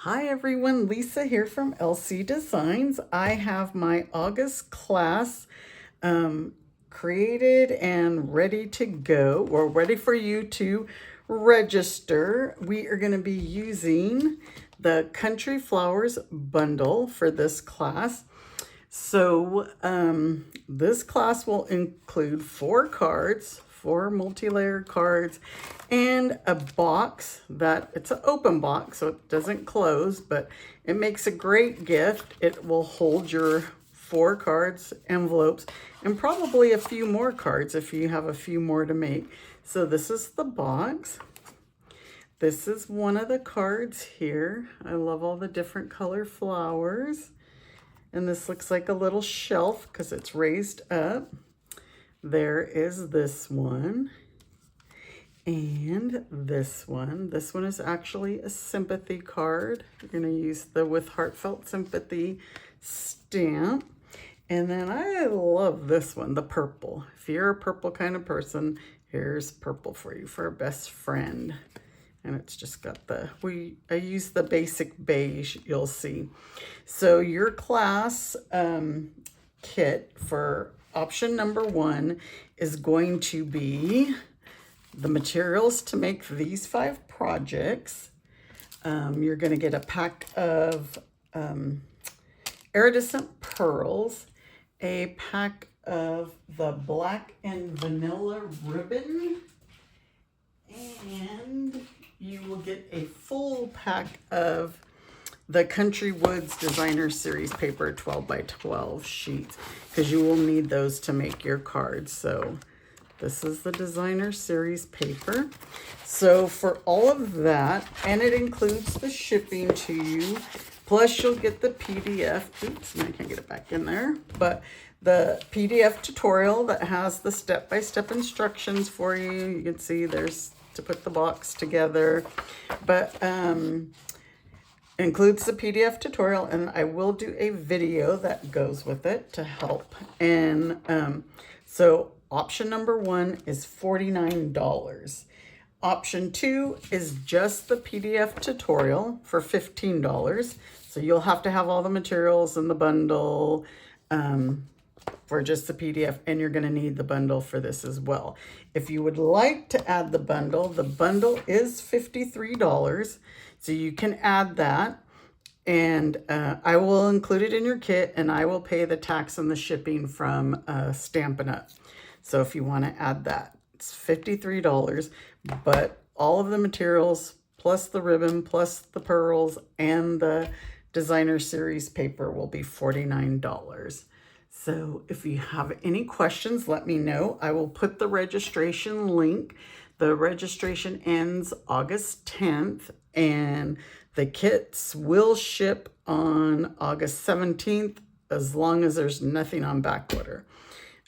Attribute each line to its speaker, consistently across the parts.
Speaker 1: Hi everyone, Lisa here from LC Designs. I have my August class created and ready to go. We're ready for you to register. We are going to be using the Country Flowers bundle for this class. So this class will include 4 cards, 4 multi-layered cards, and a box that it's an open box, so it doesn't close, but it makes a great gift. It will hold your 4 cards, envelopes, and probably a few more cards if you have a few more to make. So this is the box. This is one of the cards here. I love all the different color flowers. And this looks like a little shelf because it's raised up. There is this one. And this one. This one is actually a sympathy card. You're going to use the With Heartfelt Sympathy stamp. And then I love this one, the purple. If you're a purple kind of person, here's purple for you, for a best friend. And it's just got the, I use the basic beige, you'll see. So your class kit for option number 1 is going to be the materials to make these 5 projects. You're going to get a pack of iridescent pearls, a pack of the black and vanilla ribbon, and you will get a full pack of the Country Woods Designer Series paper 12 by 12 sheets, because you will need those to make your cards. So this is the Designer Series paper. So for all of that, and it includes the shipping to you, plus you'll get the PDF. Oops, I can't get it back in there. But the PDF tutorial that has the step-by-step instructions for you. You can see there's to put the box together, but includes the PDF tutorial, and I will do a video that goes with it to help. And so option number 1 is $49. Option 2 is just the PDF tutorial for $15. So you'll have to have all the materials in the bundle for just the PDF, and you're going to need the bundle for this as well. If you would like to add the bundle is $53, so you can add that, and I will include it in your kit, and I will pay the tax and the shipping from Stampin' Up. So if you want to add that, it's $53, but all of the materials plus the ribbon plus the pearls and the Designer Series paper will be $49. So if you have any questions, let me know. I will put the registration link. The registration ends August 10th, and the kits will ship on August 17th, as long as there's nothing on back order.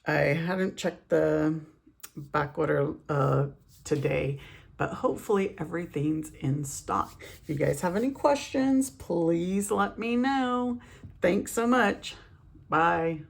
Speaker 1: I hadn't checked the back order today, but hopefully everything's in stock. If you guys have any questions, please let me know. Thanks so much. Bye.